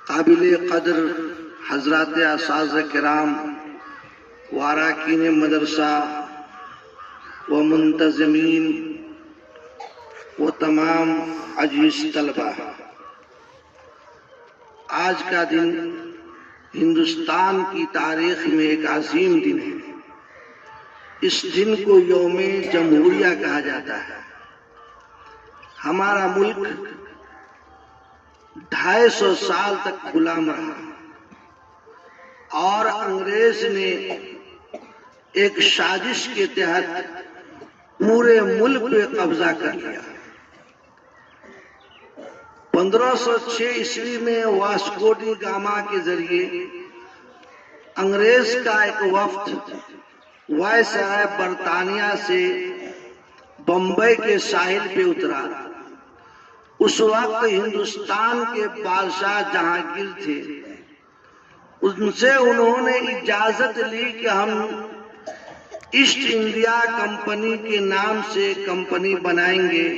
قابل قدر حضرات اساتذہ کرام و اراکین مدرسہ و منتظمین و تمام عزیز طلبہ، آج کا دن ہندوستان کی تاریخ میں ایک عظیم دن ہے۔ اس دن کو یوم جمہوریہ کہا جاتا ہے۔ ہمارا ملک 250 سال تک غلام رہا اور انگریز نے ایک سازش کے تحت پورے ملک پہ قبضہ کر لیا۔ 1506 عیسوی میں واسکو ڈی گاما کے ذریعے انگریز کا ایک وفد وائسرائے برطانیہ سے بمبئی کے ساحل پہ اترا۔ اس وقت ہندوستان کے بادشاہ جہانگیر تھے۔ ان سے انہوں نے اجازت لی کہ ہم ایسٹ انڈیا کمپنی کے نام سے کمپنی بنائیں گے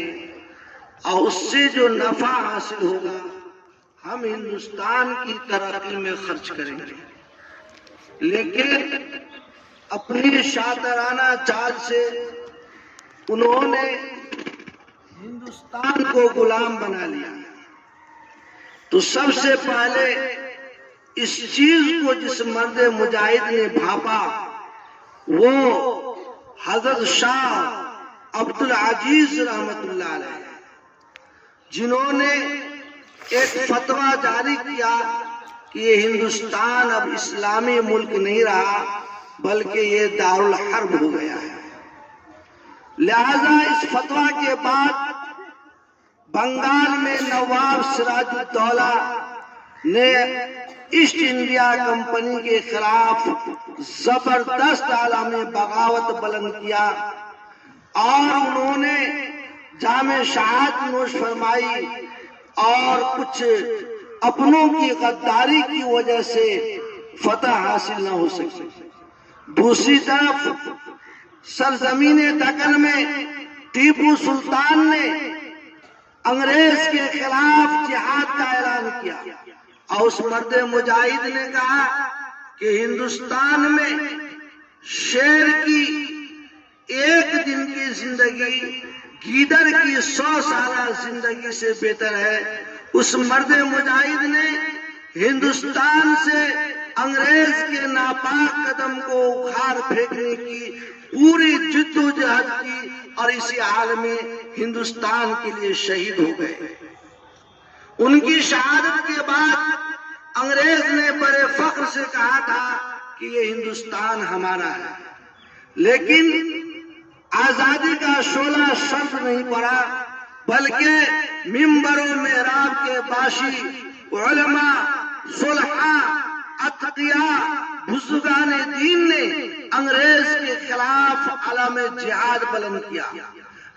اور اس سے جو نفع حاصل ہوگا ہم ہندوستان کی ترقی میں خرچ کریں گے۔ لیکن اپنی شاطرانہ چال سے انہوں نے ہندوستان کو غلام بنا لیا۔ تو سب سے پہلے اس چیز کو جس مرد مجاہد نے بھاپا وہ حضرت شاہ عبد العزیز رحمت اللہ علیہ، جنہوں نے ایک فتویٰ جاری کیا کہ یہ ہندوستان اب اسلامی ملک نہیں رہا بلکہ یہ دارالحرب ہو گیا ہے۔ لہذا اس فتویٰ کے بعد بنگال میں نواب سراج الدولہ نے ایسٹ انڈیا کمپنی کے خلاف زبردست عالمی بغاوت بلند کیا اور انہوں نے جامِ شہادت نوش فرمائی اور کچھ اپنوں کی غداری کی وجہ سے فتح حاصل نہ ہو سکی۔ دوسری طرف سرزمین دکن میں ٹیپو سلطان نے انگریز کے خلاف جہاد کا اعلان کیا اور اس مرد مجاہد نے کہا کہ ہندوستان میں شیر کی ایک دن کی زندگی گیدڑ کی 100 سالہ زندگی سے بہتر ہے۔ اس مرد مجاہد نے ہندوستان سے انگریز کے ناپاک قدم کو اکھاڑ پھینکنے کی پوری جد و جہد کی اور اسی حال میں ہندوستان کے لیے شہید ہو گئے۔ ان کی شہادت کے بعد انگریز نے بڑے فخر سے کہا تھا کہ یہ ہندوستان ہمارا ہے، لیکن آزادی کا شعلہ شرط نہیں پڑا بلکہ منبر و محراب کے باشی علماء، صلحاء، اتقیاء، بزرگان دین نے انگریز کے خلاف علم جہاد بلند کیا۔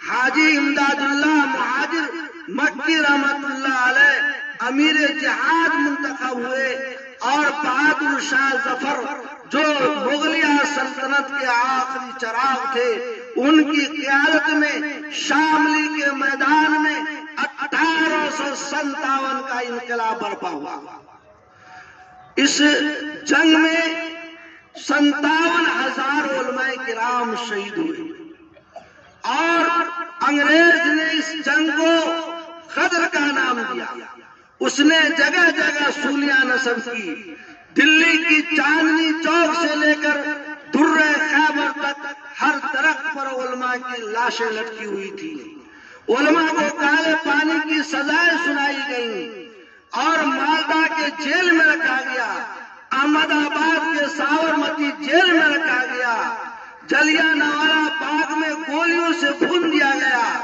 حاجی امداد اللہ مہاجر مکی رحمت اللہ علیہ امیر جہاد منتخب ہوئے اور بہادر شاہ ظفر جو مغلیہ سلطنت کے آخری چراغ تھے ان کی قیادت میں شاملی کے میدان میں 1857 کا انقلاب برپا ہوا۔ اس جنگ میں 57,000 علماء کرام شہید ہوئے اور انگریز نے اس جنگ کو غدر کا نام دیا۔ اس نے جگہ جگہ سولیاں نصب کی۔ دلی کی چاندنی چوک سے لے کر درہ خیبر تک ہر درخت پر علماء کی لاشیں لٹکی ہوئی تھی۔ علماء کو کالے پانی کی سزائیں سنائی گئیں اور مالدہ کے جیل میں رکھا گیا، احمد آباد کے ساورمتی جیل میں رکھا گیا، جلیانوالہ باغ میں گولیوں سے بھون دیا گیا۔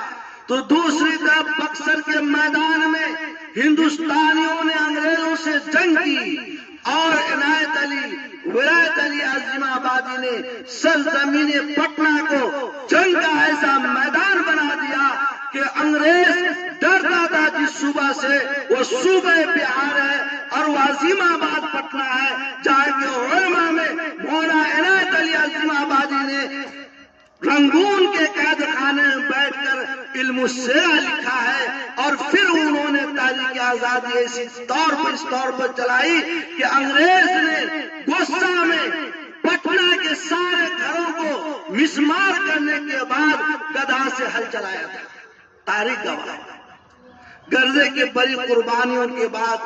تو دوسری طرف بکسر کے میدان میں ہندوستانیوں نے انگریزوں سے جنگ کی اور عنایت علی، ولایت علی عظیم آبادی نے سرزمین پٹنہ کو جنگ کا ایسا میدان بنا دیا کہ انگریز ڈرتا تھا جس صوبہ سے وہ صوبہ بہار ہے اور وہ عظیم آباد پٹنہ ہے جہاں کے علماء میں مولانا عنایت علی عظیم آبادی نے رنگون کے قید خانے میں بیٹھ کر علم السیرہ لکھا ہے، اور پھر انہوں نے تحریک آزادی اس طور پر چلائی کہ انگریز نے غصہ میں پٹنہ کے سارے گھروں کو مسمار کرنے کے بعد گدا سے ہل چلایا تھا۔ تاریخ گواہ گرزے کی بڑی قربانیوں کے بعد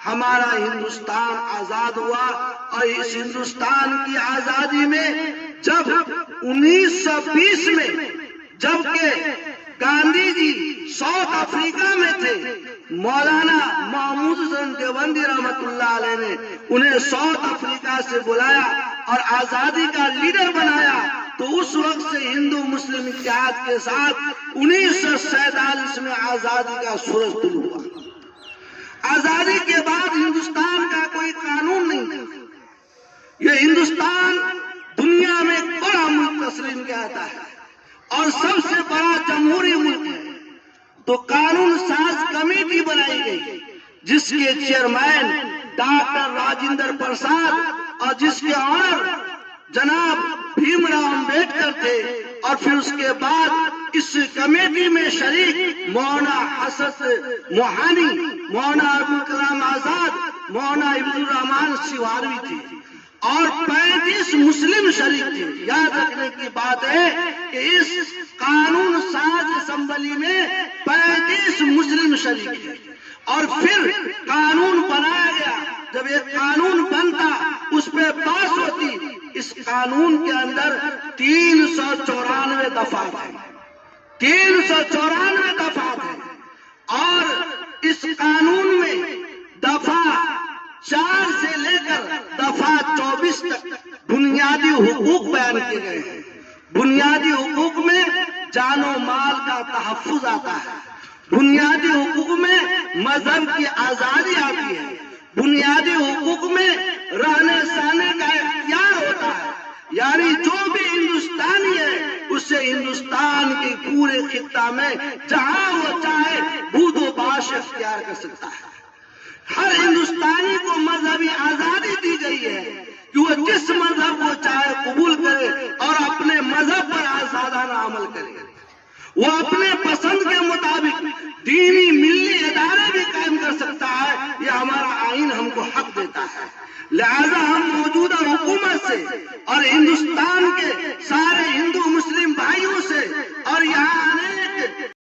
ہمارا ہندوستان آزاد ہوا، اور اس ہندوستان کی آزادی میں جب 1920 میں جبکہ گاندھی جی ساؤتھ افریقہ میں تھے، مولانا محمود حسین دیوبندی رحمت اللہ علیہ نے انہیں ساؤتھ افریقہ سے بلایا اور آزادی کا لیڈر بنایا، تو اس وقت سے ہندو مسلم اتحاد کے ساتھ 1947 میں آزادی کا سورج طلوع ہوا۔ آزادی کے بعد ہندوستان کا کوئی قانون نہیں تھا۔ یہ ہندوستان دنیا میں بڑا ملک تسلیم کیا جاتا ہے اور سب سے بڑا جمہوری ملک ہے، تو قانون ساز کمیٹی بنائی گئی جس کے چیئرمین ڈاکٹر راجندر پرساد اور جس کے آنر جناب بھیم راؤ امبیڈکر تھے، اور پھر اس کے بعد اس کمیٹی میں شریک مولانا حسرت موہانی، مولانا ابوالکلام آزاد، مولانا عبد الرحمان سیواروی تھے، اور 35 مسلم شریک تھے۔ یاد رکھنے کی بات ہے کہ اس قانون ساز اسمبلی میں 35 مسلم شریک تھے، اور پھر قانون بنایا گیا۔ جب یہ قانون بنتا، اس پہ پاس ہوتی، اس قانون کے اندر 394 دفعات ہیں، 394 دفعات ہیں، اور اس قانون میں دفعہ 4 سے لے کر دفعہ 24 تک بنیادی حقوق بیان کیے گئے ہیں۔ بنیادی حقوق میں جان و مال کا تحفظ آتا ہے، بنیادی حقوق میں مذہب کی آزادی آتی ہے، بنیادی حقوق میں رہنے سہنے کا اختیار ہوتا ہے، یعنی جو بھی ہندوستانی ہے اسے ہندوستان کے پورے خطہ میں جہاں وہ چاہے بود و باش اختیار کر سکتا ہے۔ ہر ہندوستانی کو مذہبی آزادی دی گئی ہے کہ وہ جس مذہب کو چاہے قبول کرے اور اپنے مذہب پر آزادانہ عمل کرے، وہ اپنے پسند کے مطابق دینی ملی ادارے بھی قائم کر سکتا ہے، یہ ہمارا آئین ہم کو حق دیتا ہے۔ لہذا ہم موجودہ حکومت سے اور ہندوستان کے سارے ہندو